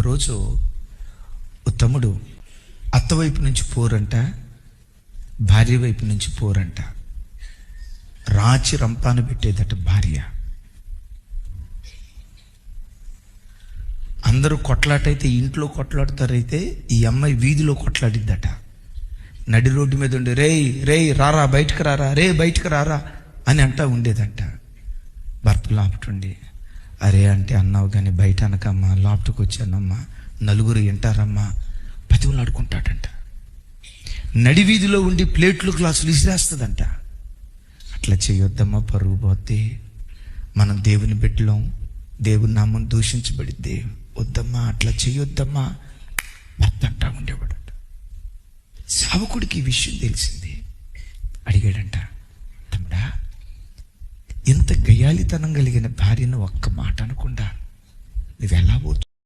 ఒకరోజు ఓ తమ్ముడు అత్త వైపు నుంచి పోరంట, భార్య వైపు నుంచి పోరంట. రాచి రంపాన పెట్టేదట భార్య. అందరూ కొట్లాటైతే ఇంట్లో కొట్లాడతారైతే ఈ అమ్మాయి వీధిలో కొట్లాడిద్దట. నడి రోడ్డు మీద ఉండి రేయ్ రారా బయటకు రారా, బయటకు రారా అని అంటా ఉండేదంట. భర్త లాపుటుండి, అరే అంటే అన్నావు కానీ బయట అనకమ్మా, లాప్టుకు వచ్చానమ్మా, నలుగురు వింటారమ్మా, పతివులు ఆడుకుంటాడంట. నడి వీధిలో ఉండి ప్లేట్లు గ్లాసులు ఇసిరేస్తుందంట. అట్లా చేయొద్దమ్మా, పరువు పోతే మనం దేవుని బిడ్డలం, దేవుని నామం దూషించబడిద్ది, వద్దమ్మా అట్లా చేయొద్దమ్మా భర్త అంటా ఉండేవాడట. సేవకుడికి ఈ విషయం తెలిసింది. అడిగాడంట, తమ్ముడా ఇంత గయాలితనం కలిగిన భార్యను ఒక్క మాట అనకుండా నువ్వెలా పోతు